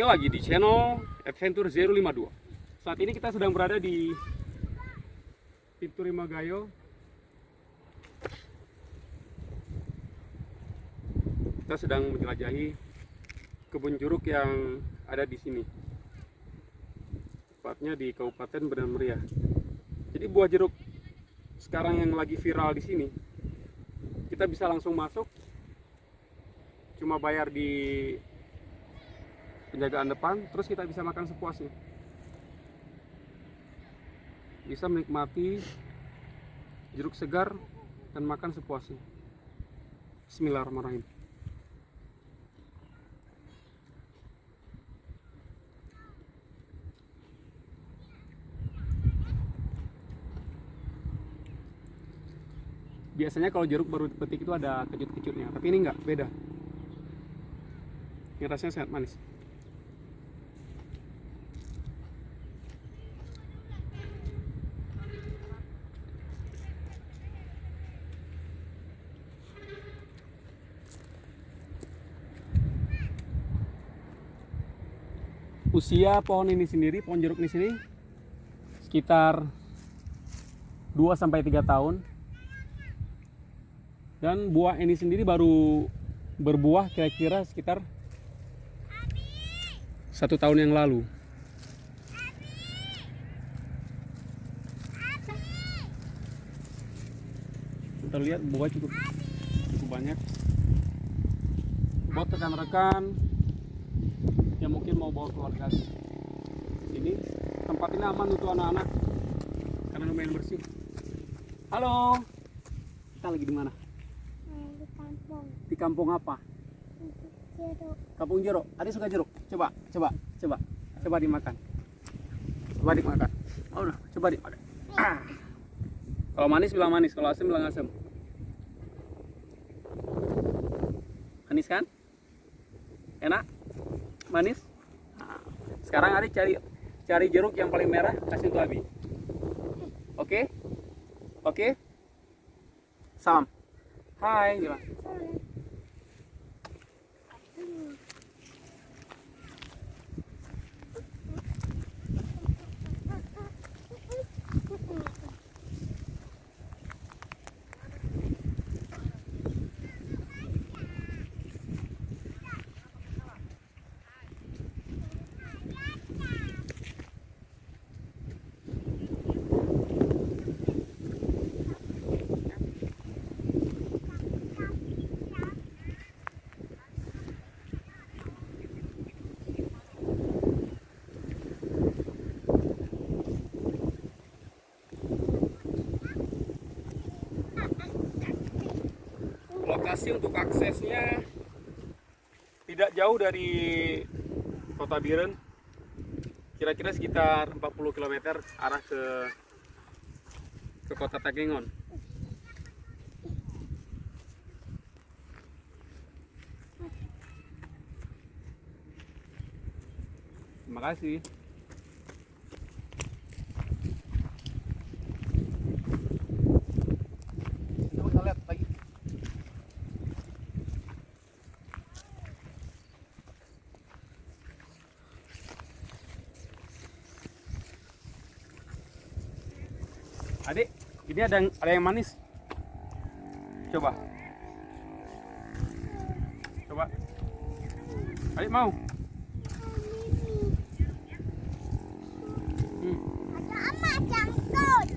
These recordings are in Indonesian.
lagi di channel Adventure 052. Saat ini kita sedang berada di Pintu Rimagayo. Kita sedang menjelajahi kebun jeruk yang ada di sini. Tepatnya di Kabupaten Benar Meriah. Jadi buah jeruk sekarang yang lagi viral di sini, kita bisa langsung masuk, cuma bayar di penjagaan depan, terus kita bisa makan sepuasnya. Bisa menikmati jeruk segar dan makan sepuasnya. Bismillahirrahmanirrahim. Biasanya kalau jeruk baru dipetik itu ada kecut-kecutnya, tapi ini enggak, beda. Ini rasanya sangat manis. Usia pohon ini sendiri, pohon jeruk ini sini sekitar 2-3 tahun. Dan buah ini sendiri baru berbuah kira-kira sekitar 1 tahun yang lalu. Kita lihat buah cukup banyak. Buat rekan-rekan yang mungkin mau bawa keluarga ini, tempat ini aman untuk anak-anak karena lumayan bersih. Halo, kita lagi di mana? Di kampung. Di kampung apa? Jeruk. Kampung jeruk. Adik suka jeruk? Coba dimakan. Coba dimakan. Oh, udah, coba dimakan. Kalau manis bilang manis, kalau asam bilang asam. Manis kan? Enak? Manis? Nah, sekarang Adik cari jeruk yang paling merah, kasih untuk Abi. Oke? Oke? Salam. Hai, bilang. Lokasi untuk aksesnya tidak jauh dari Kota Biren, kira-kira sekitar 40 km arah ke Kota Takengon. Terima kasih. Coba kita lihat lagi. Adik, ini ada yang manis. Coba. Adik mau? Ada apa jangkut?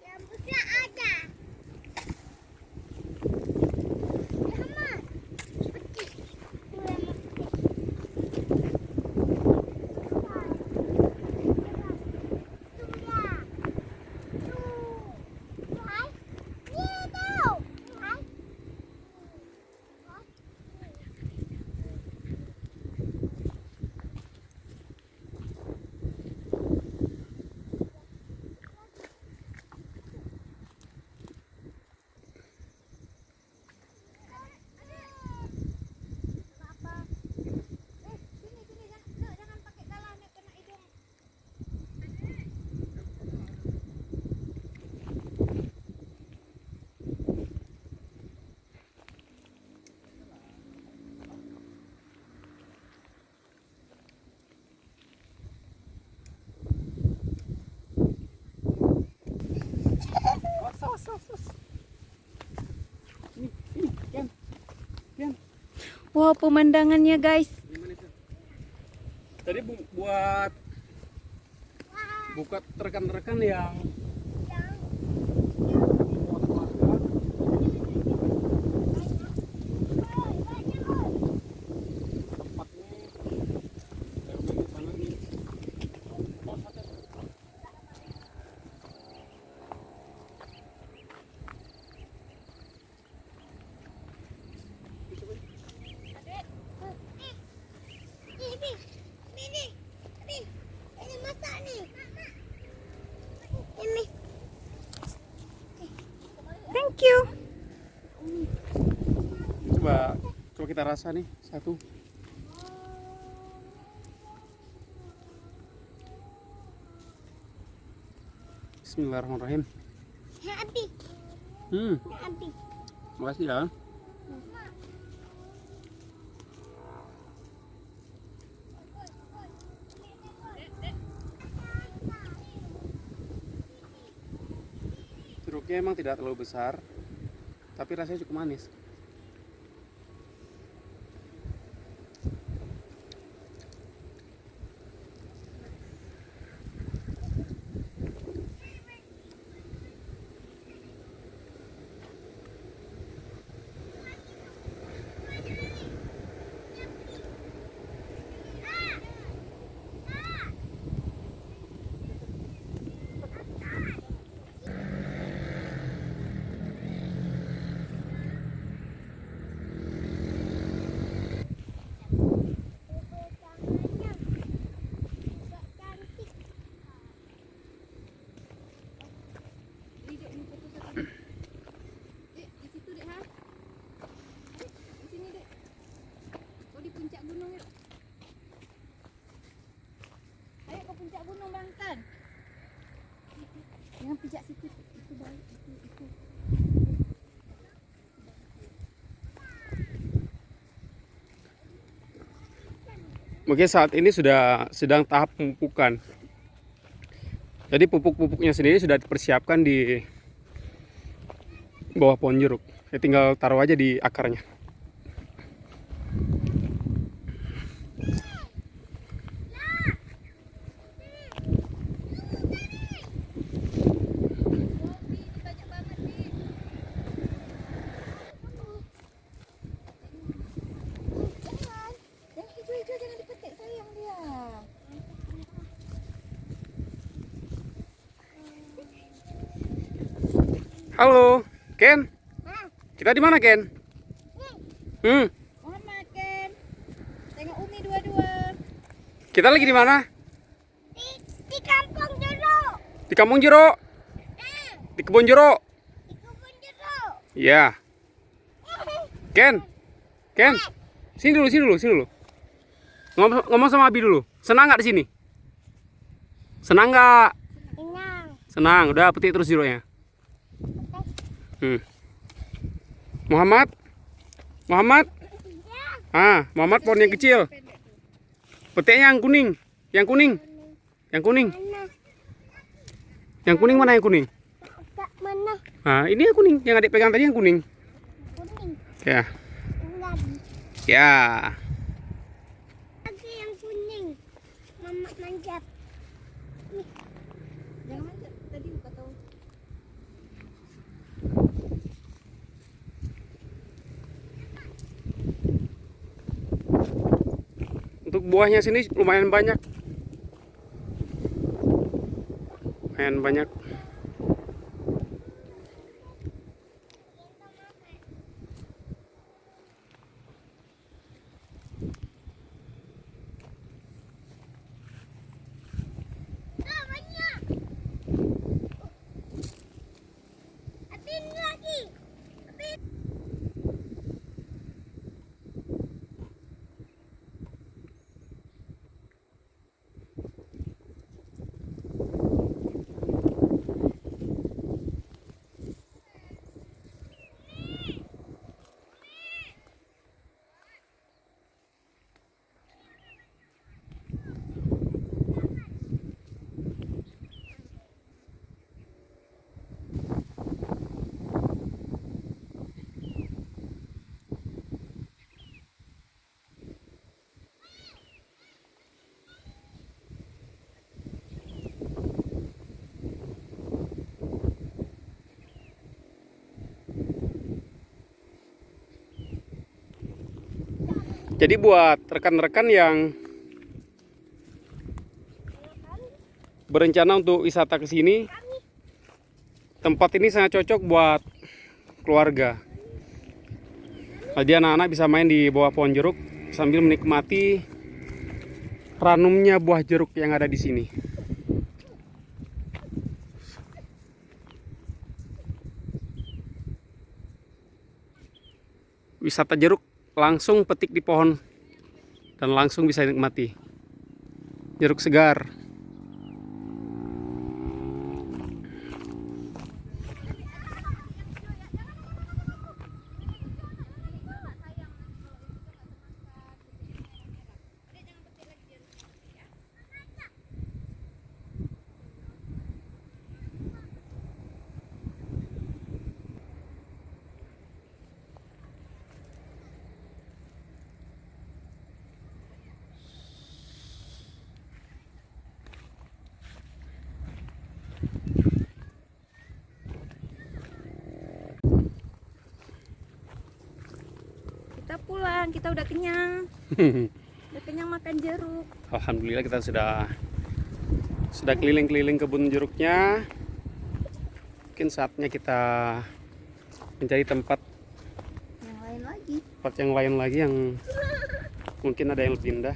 Jambusnya ada. Wow, pemandangannya guys. Tadi buat rekan-rekan yang buat keluarga. Tempatnya saya udah di sana nih. Oh, ada. Ini masak nih. Ini. Thank you. Coba kita rasa nih satu. Bismillahirrahmanirrahim. Habis. Habis. Makasih ya. Jeruknya emang tidak terlalu besar, tapi rasanya cukup manis. Ayo ke puncak gunung Bangtan. Jangan pijak situ, itu baik, itu. Mungkin saat ini sedang tahap pemupukan. Jadi pupuk-pupuknya sendiri sudah dipersiapkan di bawah pohon jeruk. Ya tinggal taruh aja di akarnya. Yang hijau-hijau jangan dipetik, sayang dia. Halo, Ken. Kita di mana, Ken? Mohon makan. Tengok Umi dua-dua. Kita lagi di mana? Di kampung jeruk. Di Kampung Jeruk. Di kebun jeruk. Di kebun jeruk. Iya. Ken. Ken. Sini dulu. Ngomong sama Abi dulu. Senang nggak di sini? Senang nggak? Senang. Senang. Udah petik terus jeruknya. Muhammad. Muhammad pohon yang kecil. Petiknya yang kuning. Yang kuning. Mana? Yang kuning mana yang kuning? Tak mana? Nah, ini yang kuning. Yang adik pegang tadi yang kuning. Kuning. Ya. Lagi. Ya. Lagi yang kuning. Mama manjat. Jangan manjat, tadi buka tahu. Untuk buahnya sini lumayan banyak. Ah, banyak. Habis lagi. Jadi buat rekan-rekan yang berencana untuk wisata ke sini, tempat ini sangat cocok buat keluarga. Jadi anak-anak bisa main di bawah pohon jeruk sambil menikmati ranumnya buah jeruk yang ada di sini. Wisata jeruk, langsung petik di pohon dan langsung bisa dinikmati. Jeruk segar. Kita pulang, kita udah kenyang. Udah kenyang makan jeruk. Alhamdulillah kita sudah keliling-keliling kebun jeruknya. Mungkin saatnya kita mencari tempat Yang lain lagi. yang mungkin ada yang lebih indah.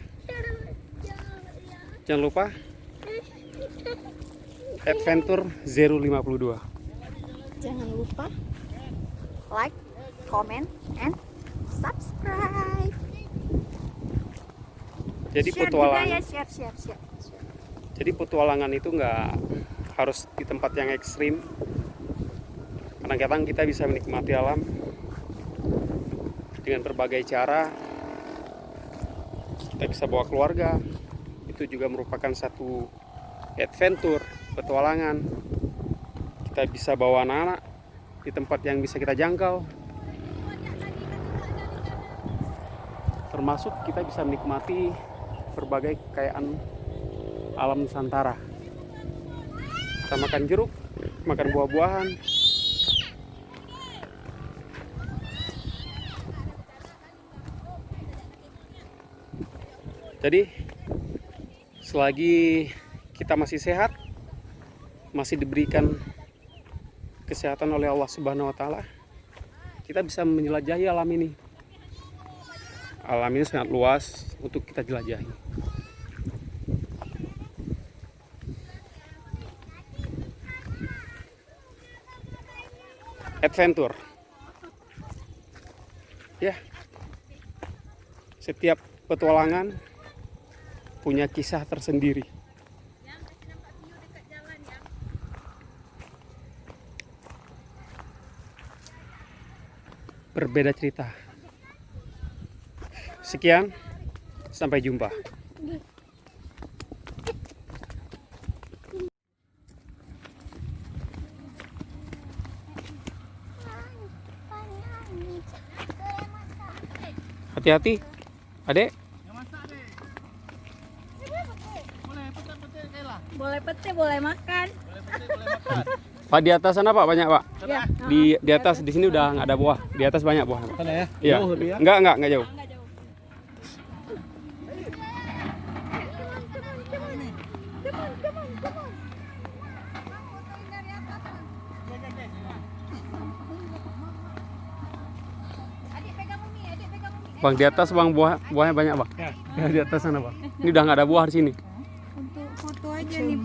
Jangan lupa Adventure 052. Jangan lupa like, comment, and subscribe. Jadi Share petualangan, juga ya, share. jadi petualangan itu nggak harus di tempat yang ekstrim. Kadang-kadang kita bisa menikmati alam dengan berbagai cara. Kita bisa bawa keluarga, itu juga merupakan satu adventure, petualangan. Kita bisa bawa anak-anak di tempat yang bisa kita jangkau. Termasuk kita bisa menikmati berbagai kekayaan alam Nusantara. Kita makan jeruk, makan buah-buahan. Jadi selagi kita masih sehat, masih diberikan kesehatan oleh Allah Subhanahu wa taala, kita bisa menjelajahi alam ini. Alam ini sangat luas untuk kita jelajahi. Adventure. Ya. Setiap petualangan punya kisah tersendiri. Berbeda cerita. Sekian, sampai jumpa. Hati-hati, adek. Boleh pete, boleh makan. Pak, di atas sana Pak banyak Pak. Ya. Di atas di sini udah nggak ada buah. Di atas banyak buah. Sana ya? Iya. Jauh lebih ya? Nggak jauh. Enggak jauh. Adik pegang Umi, adik pegang Umi. Bang, di atas Bang buahnya banyak Bang. Ya, di atas sana Bang. Ini udah nggak ada buah di sini. Untuk foto aja nih.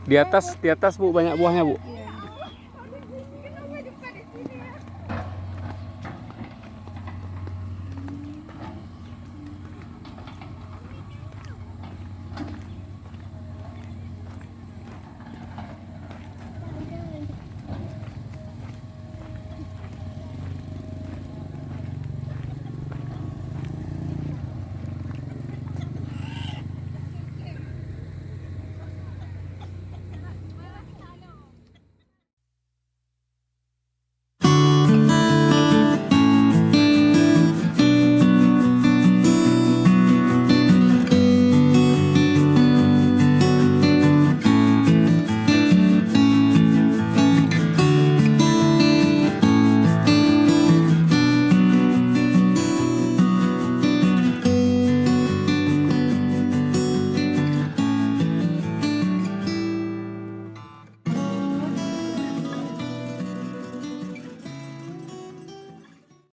Di atas Bu banyak buahnya Bu.